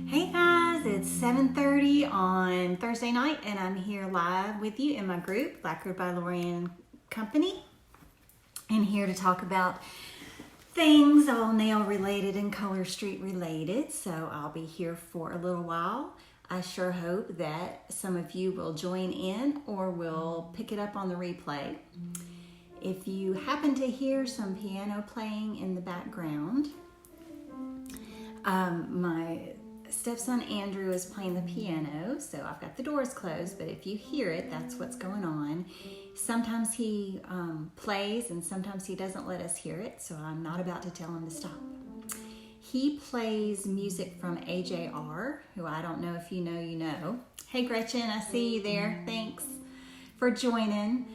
Hey guys, it's 7:30 on Thursday night and I'm here live with you in my group, Lacquered by Lori and Company, and here to talk about things all nail related and Color Street related. So I'll be here for a little while. I sure hope that some of you will join in or will pick it up on the replay. If you happen to hear some piano playing in the background, my stepson Andrew is playing the piano, so I've got the doors closed, but if you hear it, that's what's going on. Sometimes he plays and sometimes he doesn't let us hear it, so I'm not about to tell him to stop. He plays music from AJR, who I don't know if you know, you know. Hey Gretchen, I see you there. Thanks for joining.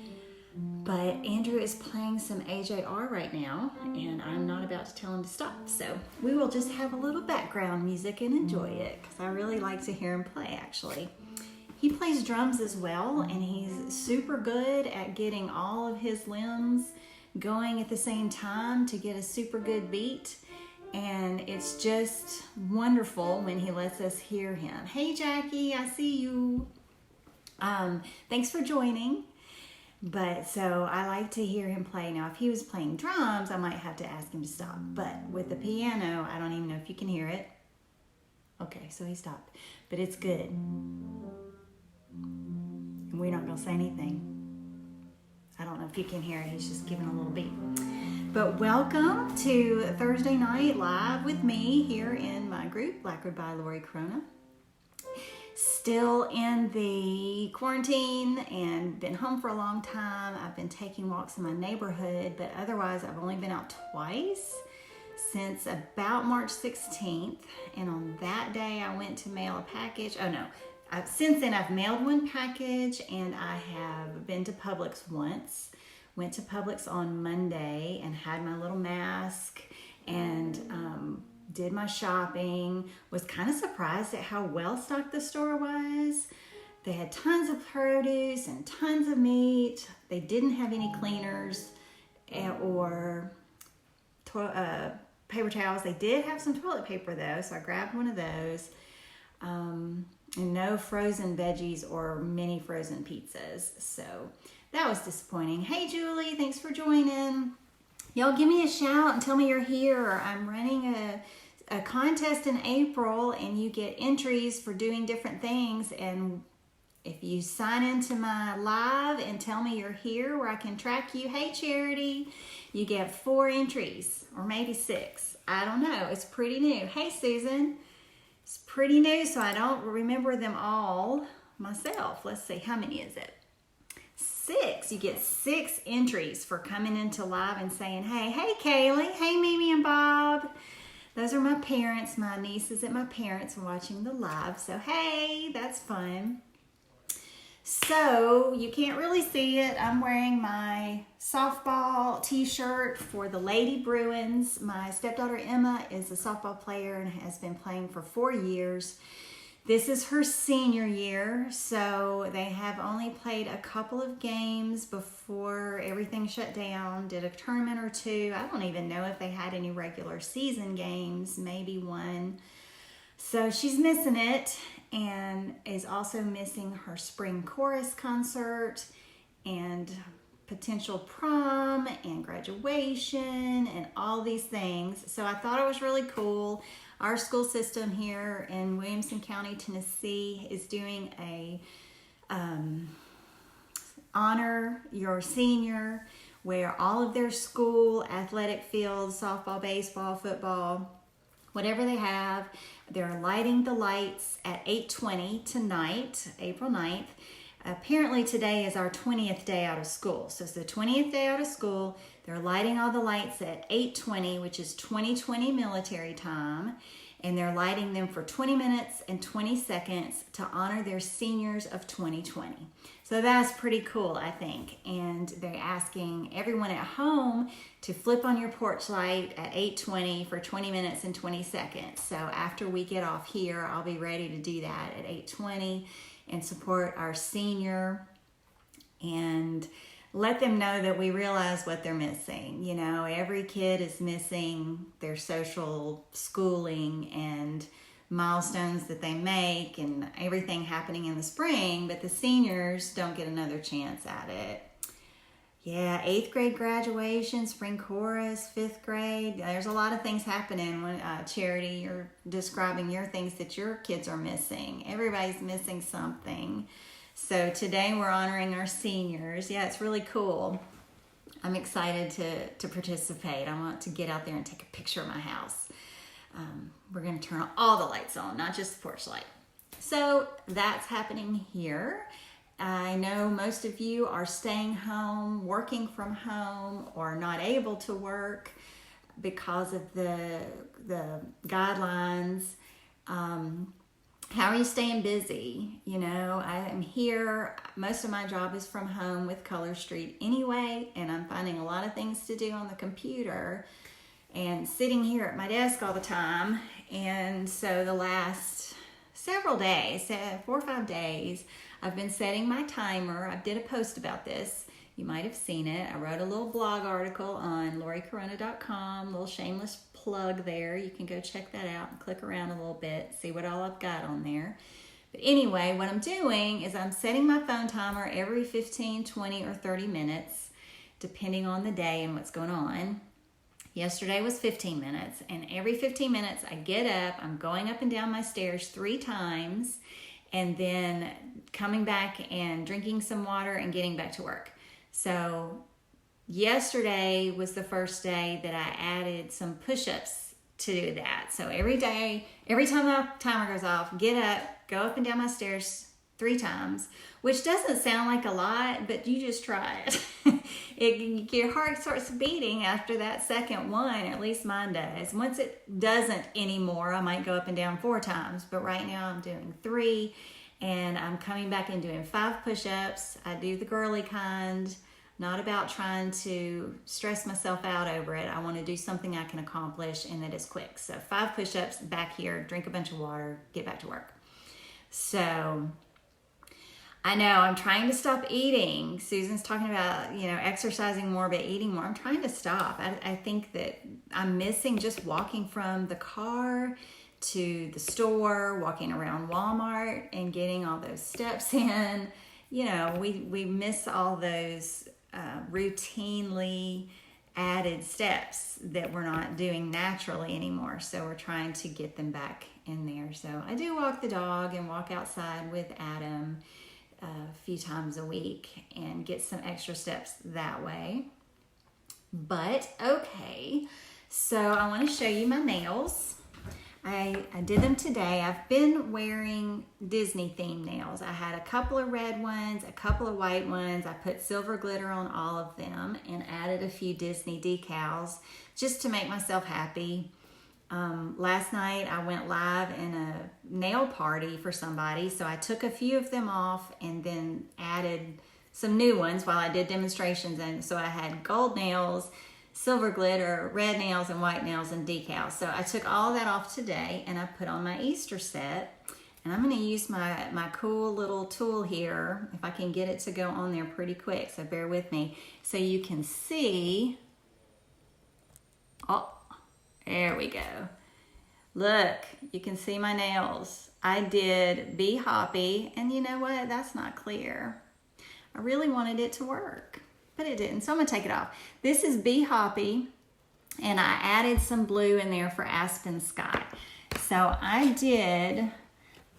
But Andrew is playing some AJR right now, and I'm not about to tell him to stop. So we will just have a little background music and enjoy it, because I really like to hear him play, actually. He plays drums as well, and he's super good at getting all of his limbs going at the same time to get a super good beat. And it's just wonderful when he lets us hear him. Hey Jackie, I see you. Thanks for joining. But so I like to hear him play. Now, if he was playing drums, I might have to ask him to stop. But with the piano, I don't even know if you can hear it. Okay, so he stopped. But it's good. And we're not going to say anything. I don't know if you can hear it. He's just giving a little beat. But welcome to Thursday Night Live with me here in my group, Lacquered by Lori Corona. Still in the quarantine and been home for a long time. I've been taking walks in my neighborhood, but otherwise I've only been out twice since about March 16th. And on that day I went to mail a package. Oh no, since then I've mailed one package and I have been to Publix once. Went to Publix on Monday and had my little mask and did my shopping. Was kind of surprised at how well stocked the store was. They had tons of produce and tons of meat. They didn't have any cleaners or paper towels. They did have some toilet paper though, so I grabbed one of those. And no frozen veggies or mini frozen pizzas. So that was disappointing. Hey Julie, thanks for joining. Y'all give me a shout and tell me you're here. I'm running a contest in April and you get entries for doing different things. And if you sign into my live and tell me you're here where I can track you, hey Charity, you get 4 entries or maybe 6. I don't know. It's pretty new. Hey Susan. It's pretty new, so I don't remember them all myself. Let's see, how many is it? 6. You get 6 entries for coming into live and saying, hey Kaylee, hey Mimi and Bob. Those are my parents, my nieces and my parents watching the live. So hey, that's fun. So you can't really see it. I'm wearing my softball t-shirt for the Lady Bruins. My stepdaughter Emma is a softball player and has been playing for 4 years. This is her senior year, so they have only played a couple of games before everything shut down, did a tournament or 2. I don't even know if they had any regular season games, maybe 1. So she's missing it and is also missing her spring chorus concert and potential prom and graduation and all these things. So I thought it was really cool. Our school system here in Williamson County, Tennessee is doing a honor your senior, where all of their school athletic fields, softball, baseball, football, whatever they have, they're lighting the lights at 8:20 tonight, April 9th. Apparently today is our 20th day out of school. So it's the 20th day out of school. They're lighting all the lights at 8:20, which is 2020 military time. And they're lighting them for 20 minutes and 20 seconds to honor their seniors of 2020. So that's pretty cool, I think. And they're asking everyone at home to flip on your porch light at 8:20 for 20 minutes and 20 seconds. So after we get off here, I'll be ready to do that at 8:20 and support our senior and let them know that we realize what they're missing. You know, every kid is missing their social schooling and milestones that they make and everything happening in the spring, but the seniors don't get another chance at it. Yeah, 8th grade graduation, spring chorus, 5th grade. There's a lot of things happening when Charity, you're describing your things that your kids are missing. Everybody's missing something. So today we're honoring our seniors. Yeah, it's really cool. I'm excited to participate. I want to get out there and take a picture of my house. We're going to turn all the lights on, not just the porch light. So that's happening here. I know most of you are staying home, working from home, or not able to work because of the guidelines. How are you staying busy? You know, I am here. Most of my job is from home with Color Street anyway, and I'm finding a lot of things to do on the computer and sitting here at my desk all the time. And so the last several days, 4 or 5 days, I've been setting my timer. I did a post about this. You might have seen it. I wrote a little blog article on LoriCorona.com, little shameless plug there. You can go check that out and click around a little bit, see what all I've got on there. But anyway, what I'm doing is I'm setting my phone timer every 15, 20, or 30 minutes, depending on the day and what's going on. Yesterday was 15 minutes, and every 15 minutes I get up, I'm going up and down my stairs 3 times, and then coming back and drinking some water and getting back to work. So yesterday was the first day that I added some push-ups to do that. So every day, every time the timer goes off, get up, go up and down my stairs 3 times, which doesn't sound like a lot, but you just try it. Your heart starts beating after that second one, at least mine does. Once it doesn't anymore, I might go up and down 4 times, but right now I'm doing 3, and I'm coming back and doing 5 push-ups. I do the girly kind, not about trying to stress myself out over it. I want to do something I can accomplish and that is quick. So 5 push-ups, back here, drink a bunch of water, get back to work. So I know I'm trying to stop eating. Susan's talking about, you know, exercising more but eating more. I'm trying to stop. I think that I'm missing just walking from the car to the store, walking around Walmart and getting all those steps in. You know, we miss all those routinely added steps that we're not doing naturally anymore. So we're trying to get them back in there. So I do walk the dog and walk outside with Adam a few times a week and get some extra steps that way. But okay, so I want to show you my nails. I did them today. I've been wearing Disney themed nails. I had a couple of red ones, a couple of white ones. I put silver glitter on all of them and added a few Disney decals just to make myself happy. Last night I went live in a nail party for somebody, so I took a few of them off and then added some new ones while I did demonstrations. And so I had gold nails, silver glitter, red nails, and white nails, and decals. So I took all that off today and I put on my Easter set. And I'm going to use my cool little tool here, if I can get it to go on there pretty quick, so bear with me. So you can see, oh, there we go. Look, you can see my nails. I did Be Hoppy, and you know what? That's not clear. I really wanted it to work, but it didn't, so I'm gonna take it off. This is Be Hoppy, and I added some blue in there for Aspen Sky. So I did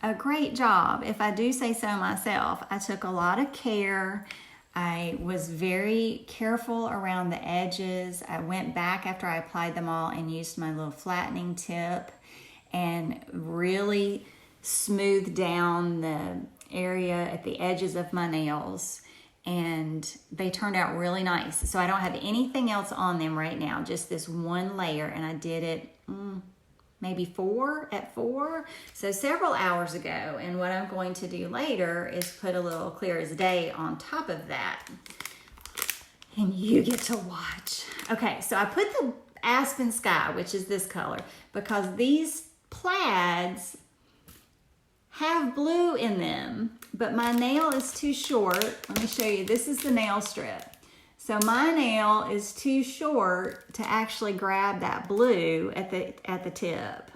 a great job, if I do say so myself. I took a lot of care. I was very careful around the edges. I went back after I applied them all and used my little flattening tip and really smoothed down the area at the edges of my nails, and they turned out really nice. So I don't have anything else on them right now, just this one layer, and I did it maybe 4, so several hours ago. And what I'm going to do later is put a little clear as day on top of that, and you get to watch. Okay, so I put the Aspen Sky, which is this color, because these plaids have blue in them, but my nail is too short. Let me show you. This is the nail strip. So my nail is too short to actually grab that blue at the tip.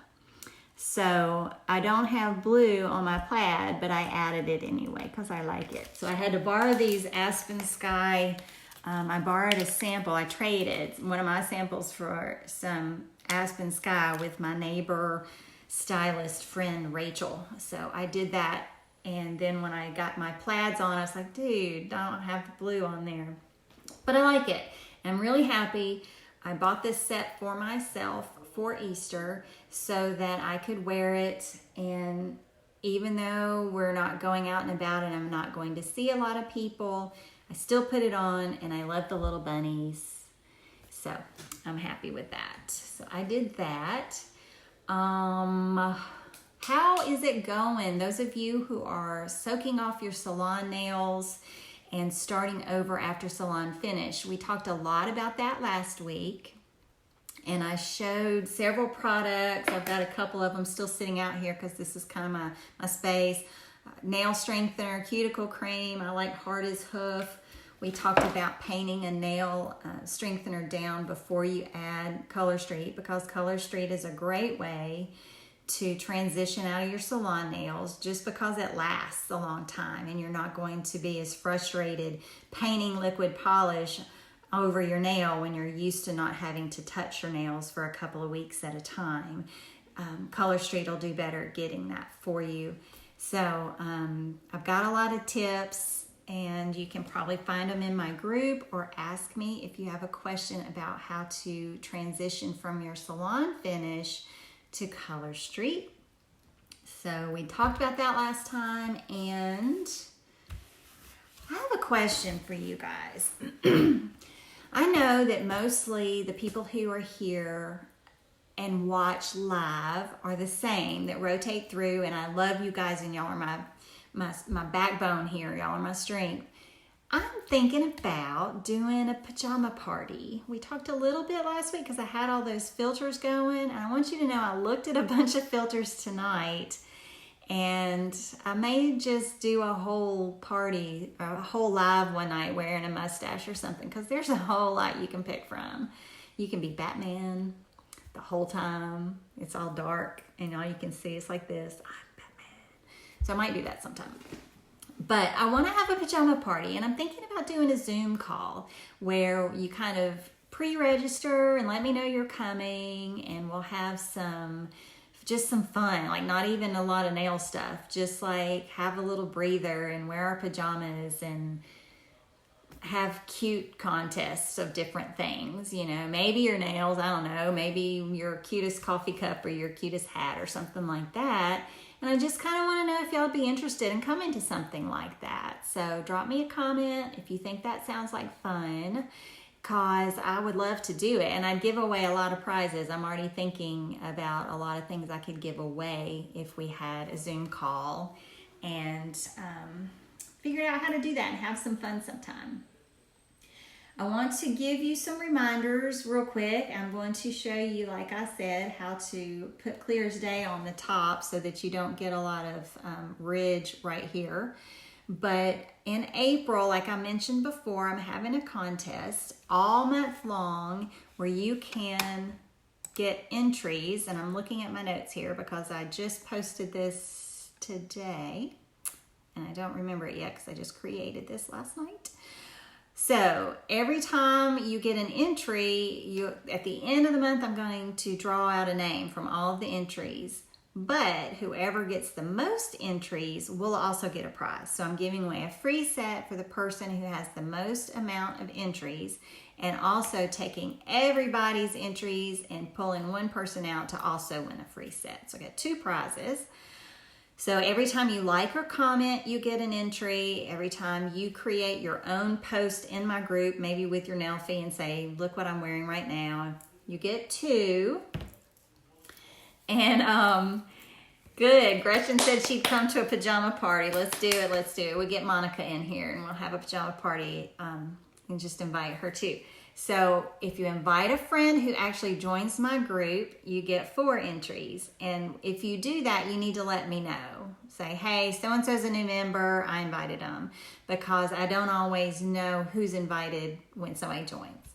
So I don't have blue on my plaid, but I added it anyway because I like it. So I had to borrow these Aspen Sky. I borrowed a sample. I traded one of my samples for some Aspen Sky with my neighbor stylist friend Rachel. So I did that, and then when I got my plaids on, I was like, dude, I don't have the blue on there. But I like it. I'm really happy. I bought this set for myself for Easter so that I could wear it, and even though we're not going out and about and I'm not going to see a lot of people, I still put it on, and I love the little bunnies. So I'm happy with that. So I did that. How is it going? Those of you who are soaking off your salon nails and starting over after salon finish, we talked a lot about that last week. And I showed several products. I've got a couple of them still sitting out here because this is kind of my space. Nail strengthener, cuticle cream. I like hard as hoof. We talked about painting a nail strengthener down before you add Color Street, because Color Street is a great way to transition out of your salon nails, just because it lasts a long time and you're not going to be as frustrated painting liquid polish over your nail when you're used to not having to touch your nails for a couple of weeks at a time. Color Street will do better at getting that for you. So I've got a lot of tips, and you can probably find them in my group, or ask me if you have a question about how to transition from your salon finish to Color Street. So we talked about that last time, and I have a question for you guys. I know that mostly the people who are here and watch live are the same, that rotate through, and I love you guys, and y'all are my backbone here. Y'all are my strength. I'm thinking about doing a pajama party. We talked a little bit last week because I had all those filters going, and I want you to know I looked at a bunch of filters tonight, and I may just do a whole party, a whole live one night wearing a mustache or something, because there's a whole lot you can pick from. You can be Batman the whole time. It's all dark and all you can see is like this. I'm Batman. So I might do that sometime. But I want to have a pajama party, and I'm thinking about doing a Zoom call where you kind of pre-register and let me know you're coming, and we'll have just some fun, like not even a lot of nail stuff, just like have a little breather and wear our pajamas and have cute contests of different things. You know, maybe your nails, I don't know, maybe your cutest coffee cup or your cutest hat or something like that. And I just kind of want to know if y'all would be interested in coming to something like that. So drop me a comment if you think that sounds like fun, because I would love to do it. And I'd give away a lot of prizes. I'm already thinking about a lot of things I could give away if we had a Zoom call, and figure out how to do that and have some fun sometime. I want to give you some reminders real quick. I'm going to show you, like I said, how to put clear as day on the top so that you don't get a lot of ridge right here. But in April, like I mentioned before, I'm having a contest all month long where you can get entries. And I'm looking at my notes here because I just posted this today. And I don't remember it yet because I just created this last night. So every time you get an entry, at the end of the month, I'm going to draw out a name from all of the entries. But whoever gets the most entries will also get a prize. So I'm giving away a free set for the person who has the most amount of entries, and also taking everybody's entries and pulling one person out to also win a free set. So I got 2 prizes. So every time you like or comment, you get an entry. Every time you create your own post in my group, maybe with your nail fee, and say, look what I'm wearing right now, you get 2. And good. Gretchen said she'd come to a pajama party. Let's do it. Let's do it. We'll get Monica in here and we'll have a pajama party, and just invite her too. So if you invite a friend who actually joins my group, you get 4 entries. And if you do that, you need to let me know. Say, hey, so-and-so's a new member. I invited them, because I don't always know who's invited when somebody joins,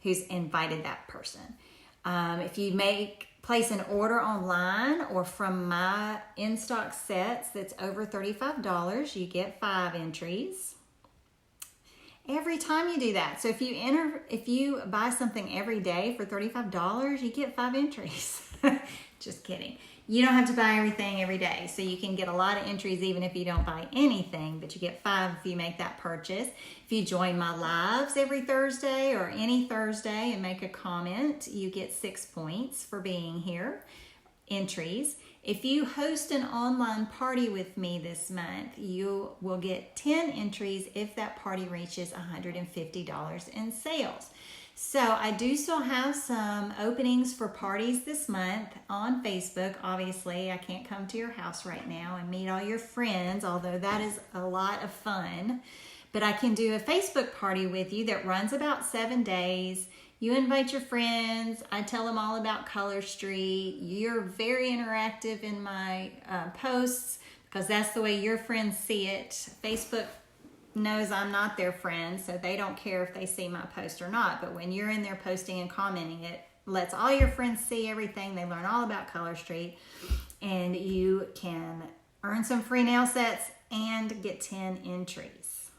who's invited that person. If you make place an order online or from my in-stock sets that's over $35, you get 5 entries. Every time you do that. So if you buy something every day for $35, you get 5 entries. Just kidding. You don't have to buy everything every day. So you can get a lot of entries even if you don't buy anything, but you get 5 if you make that purchase. If you join my lives every Thursday or any Thursday and make a comment, you get 6 points for being here. Entries. If you host an online party with me this month, you will get 10 entries if that party reaches $150 in sales. So I do still have some openings for parties this month on Facebook. Obviously, I can't come to your house right now and meet all your friends, although that is a lot of fun. But I can do a Facebook party with you that runs about 7 days. You invite your friends. I tell them all about Color Street. You're very interactive in my posts because that's the way your friends see it. Facebook knows I'm not their friend, so they don't care if they see my post or not. But when you're in there posting and commenting, it lets all your friends see everything. They learn all about Color Street, and you can earn some free nail sets and get 10 entries.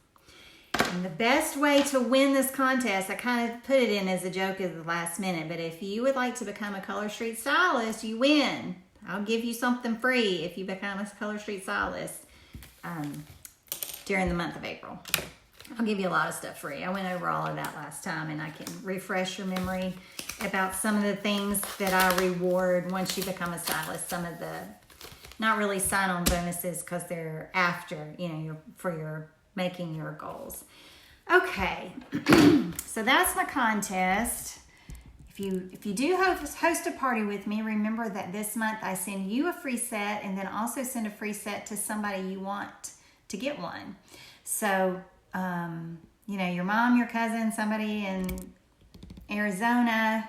And the best way to win this contest, I kind of put it in as a joke at the last minute, but if you would like to become a Color Street stylist, you win. I'll give you something free if you become a Color Street stylist during the month of April. I'll give you a lot of stuff free. I went over all of that last time, and I can refresh your memory about some of the things that I reward once you become a stylist. Some of the, not really sign-on bonuses because they're after, for your making your goals. Okay, so that's my contest. If you do host a party with me, remember that this month I send you a free set and then also send a free set to somebody you want to get one. So, your mom, your cousin, somebody in Arizona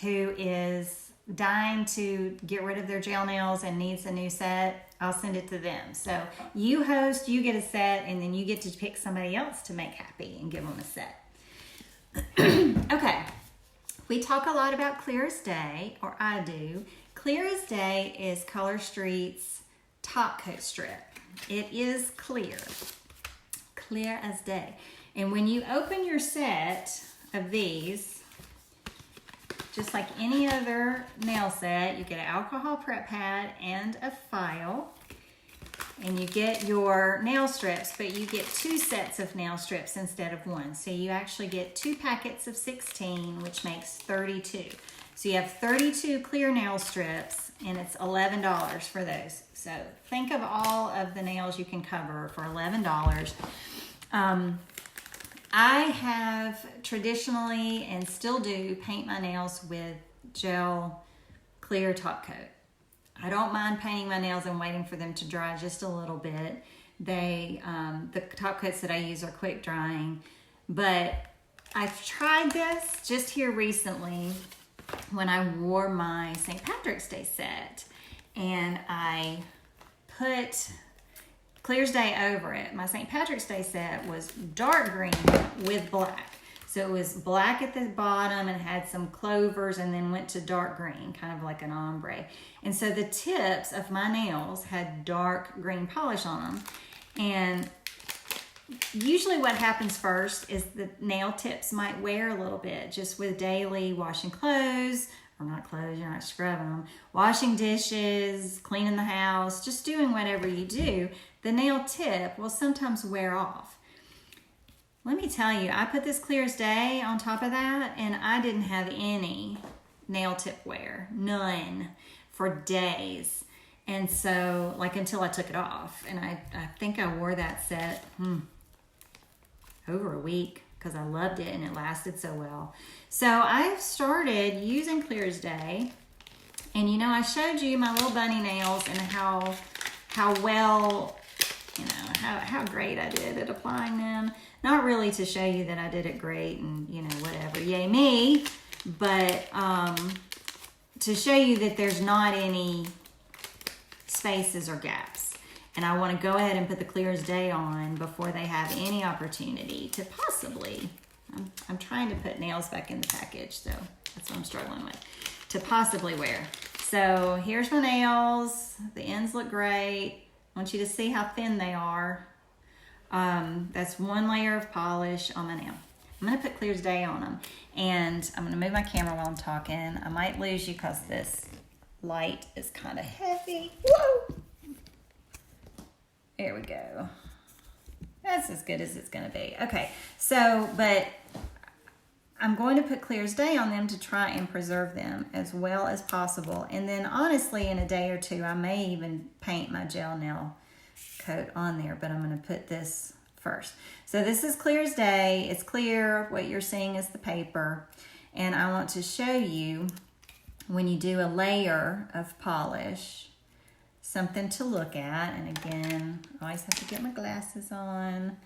who is dying to get rid of their gel nails and needs a new set, I'll send it to them. So you host, you get a set, and then you get to pick somebody else to make happy and give them a set. Okay, we talk a lot about Clear as Day, or I do. Clear as Day is Color Street's top coat strip. It is clear as day. And when you open your set of these, just like any other nail set, you get an alcohol prep pad and a file. And you get your nail strips, but you get 2 sets of nail strips instead of 1. So you actually get 2 packets of 16, which makes 32. So you have 32 clear nail strips, and it's $11 for those. So think of all of the nails you can cover for $11. I have traditionally and still do paint my nails with gel clear top coat. I don't mind painting my nails and waiting for them to dry just a little bit. The top coats that I use are quick drying, but I've tried this just here recently when I wore my St. Patrick's Day set, and I put Clear as Day over it. My St. Patrick's Day set was dark green with black. So it was black at the bottom and had some clovers and then went to dark green, kind of like an ombre. And so the tips of my nails had dark green polish on them. And usually what happens first is the nail tips might wear a little bit just with daily washing clothes, or not clothes, you're not scrubbing them, washing dishes, cleaning the house, just doing whatever you do. The nail tip will sometimes wear off. Let me tell you, I put this Clear as Day on top of that, and I didn't have any nail tip wear, none, for days. And so, until I took it off. And I think I wore that set over a week because I loved it and it lasted so well. So I've started using Clear as Day. And I showed you my little bunny nails and how well, how great I did at applying them. Not really to show you that I did it great and, whatever, yay me, but to show you that there's not any spaces or gaps. And I want to go ahead and put the Clear as Day on before they have any opportunity to possibly, I'm trying to put nails back in the package, so that's what I'm struggling with, to possibly wear. So here's my nails. The ends look great. I want you to see how thin they are. That's one layer of polish on my nail. I'm gonna put Clear as Day on them. And I'm gonna move my camera while I'm talking. I might lose you because this light is kind of heavy. Whoa! There we go. That's as good as it's gonna be. Okay, so, but I'm going to put Clear as Day on them to try and preserve them as well as possible. And then honestly, in a day or two, I may even paint my gel nail coat on there, but I'm gonna put this first. So this is Clear as Day. It's clear. What you're seeing is the paper. And I want to show you when you do a layer of polish, something to look at. And again, I always have to get my glasses on.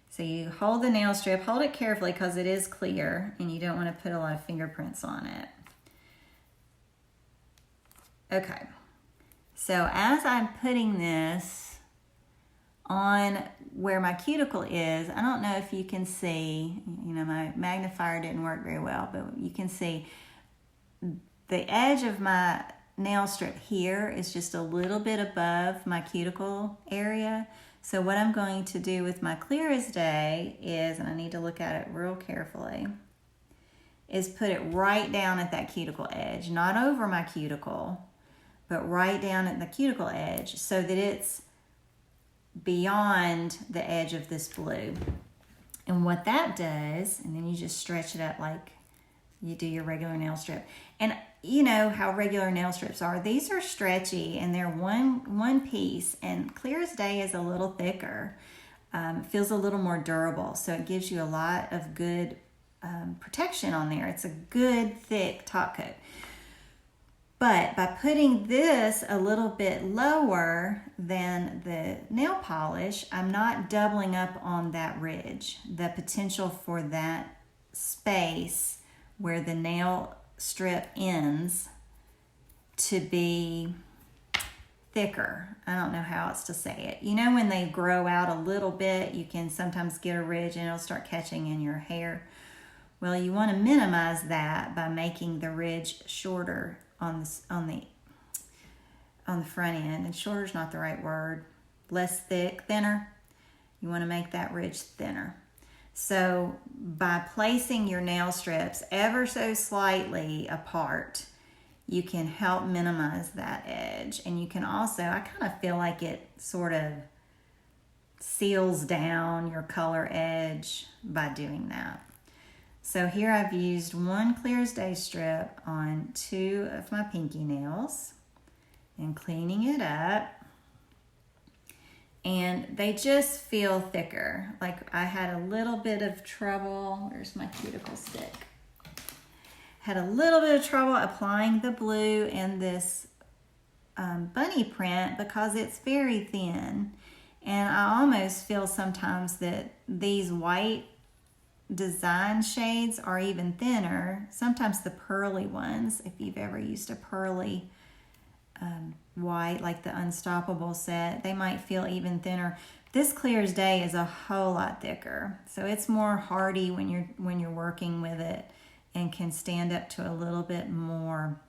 So you hold the nail strip, hold it carefully because it is clear and you don't want to put a lot of fingerprints on it. Okay, so as I'm putting this on where my cuticle is, I don't know if you can see, you know, my magnifier didn't work very well, but you can see the edge of my nail strip here is just a little bit above my cuticle area. So what I'm going to do with my Clear as Day is, and I need to look at it real carefully, is put it right down at that cuticle edge, not over my cuticle, but right down at the cuticle edge so that it's beyond the edge of this blue. And what that does, and then you just stretch it up like you do your regular nail strip. And you know how regular nail strips are. These are stretchy and they're one piece, and Clear as Day is a little thicker. Feels a little more durable, so it gives you a lot of good protection on there. It's a good thick top coat. But by putting this a little bit lower than the nail polish, I'm not doubling up on that ridge, the potential for that space where the nail strip ends to be thicker. I don't know how else to say it. You know when they grow out a little bit, you can sometimes get a ridge and it'll start catching in your hair. Well, you want to minimize that by making the ridge shorter on the front end. And shorter is not the right word. Less thick, thinner. You want to make that ridge thinner. So by placing your nail strips ever so slightly apart, you can help minimize that edge. And you can also, I kind of feel like it sort of seals down your color edge by doing that. So here I've used one Clear as Day strip on 2 of my pinky nails and cleaning it up. And they just feel thicker. Like I had a little bit of trouble. Where's my cuticle stick? Had a little bit of trouble applying the blue in this bunny print because it's very thin. And I almost feel sometimes that these white design shades are even thinner. Sometimes the pearly ones, if you've ever used a pearly white, like the Unstoppable set, they might feel even thinner. This Clear as Day is a whole lot thicker, so it's more hardy when you're working with it and can stand up to a little bit more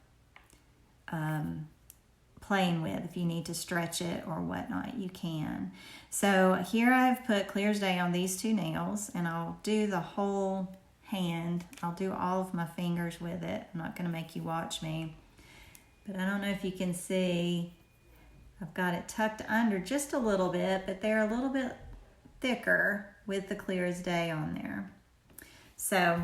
playing with. If you need to stretch it or whatnot, you can. So here I've put Clear as Day on these 2 nails, and I'll do the whole hand. I'll do all of my fingers with it. I'm not going to make you watch me. But I don't know if you can see, I've got it tucked under just a little bit, but they're a little bit thicker with the Clear as Day on there. So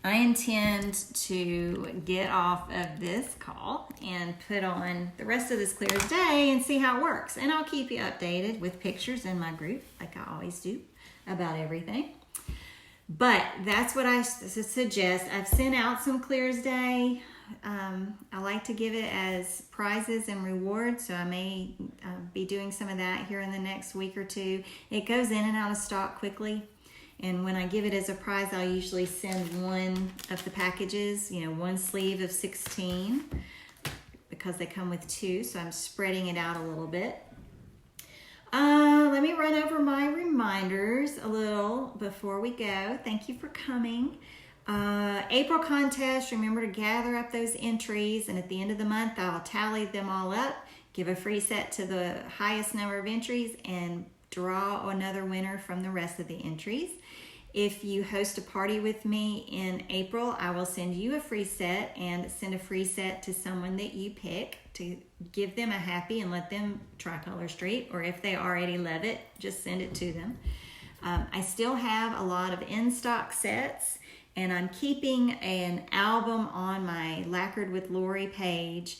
I intend to get off of this call and put on the rest of this Clear as Day and see how it works. And I'll keep you updated with pictures in my group, like I always do, about everything. But that's what I suggest. I've sent out some Clear as Day. I like to give it as prizes and rewards, so I may be doing some of that here in the next week or 2. It goes in and out of stock quickly, and when I give it as a prize, I'll usually send one of the packages, you know, 1 sleeve of 16, because they come with 2, so I'm spreading it out a little bit. Let me run over my reminders a little before we go. Thank you for coming. April contest, remember to gather up those entries, and at the end of the month I'll tally them all up, give a free set to the highest number of entries, and draw another winner from the rest of the entries. If you host a party with me in April, I will send you a free set and send a free set to someone that you pick to give them a happy and let them try Color Street, or if they already love it, just send it to them. I still have a lot of in-stock sets, and I'm keeping an album on my Lacquered with Lori page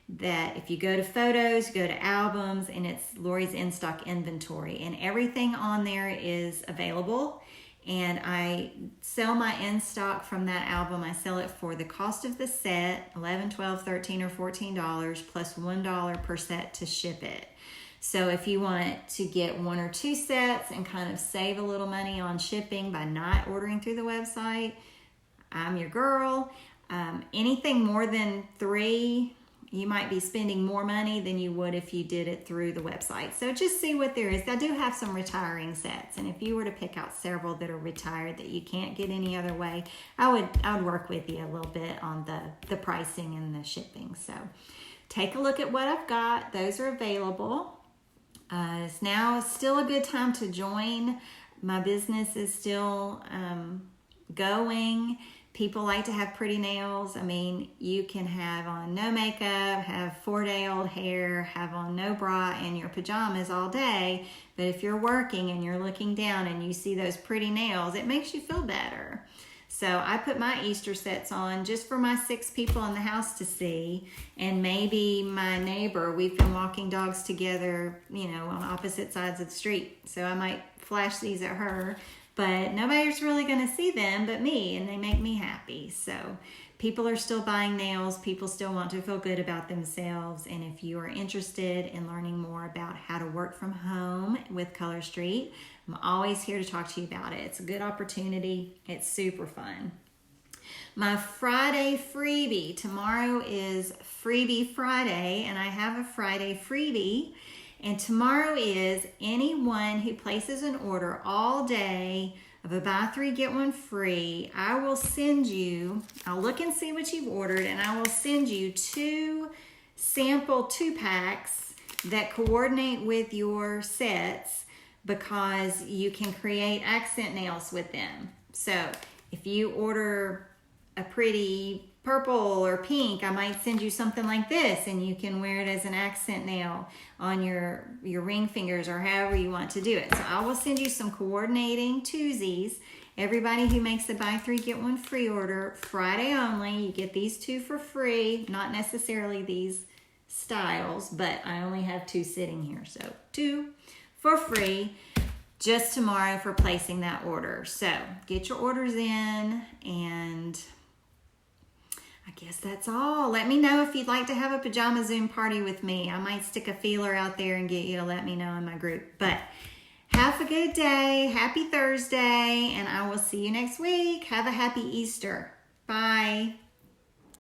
that if you go to photos, go to albums, and it's Lori's in-stock inventory, and everything on there is available. And I sell my in-stock from that album. I sell it for the cost of the set, $11, $12, $13, or $14, plus $1 per set to ship it. So if you want to get 1 or 2 sets and kind of save a little money on shipping by not ordering through the website, I'm your girl. Anything more than 3, you might be spending more money than you would if you did it through the website. So just see what there is. I do have some retiring sets, and if you were to pick out several that are retired that you can't get any other way, I would work with you a little bit on the pricing and the shipping. So take a look at what I've got. Those are available. It's now still a good time to join. My business is still going. People like to have pretty nails. I mean, you can have on no makeup, have 4-day-old hair, have on no bra and your pajamas all day. But if you're working and you're looking down and you see those pretty nails, it makes you feel better. So I put my Easter sets on just for my 6 people in the house to see. And maybe my neighbor, we've been walking dogs together, on opposite sides of the street. So I might flash these at her. But nobody's really going to see them but me, and they make me happy. So people are still buying nails. People still want to feel good about themselves. And if you are interested in learning more about how to work from home with Color Street, I'm always here to talk to you about it. It's a good opportunity. It's super fun. My Friday freebie. Tomorrow is Freebie Friday, and I have a Friday freebie. And tomorrow is anyone who places an order all day of a buy 3, get 1 free, I will send you, I'll look and see what you've ordered, and I will send you 2 sample 2-packs that coordinate with your sets, because you can create accent nails with them. So if you order a pretty purple or pink, I might send you something like this, and you can wear it as an accent nail on your ring fingers or however you want to do it. So I will send you some coordinating twosies. Everybody who makes a buy 3, get 1 free order, Friday only, you get these 2 for free. Not necessarily these styles, but I only have 2 sitting here. So 2 for free just tomorrow for placing that order. So get your orders in, and I guess that's all. Let me know if you'd like to have a pajama Zoom party with me. I might stick a feeler out there and get you to let me know in my group. But have a good day. Happy Thursday. And I will see you next week. Have a happy Easter. Bye.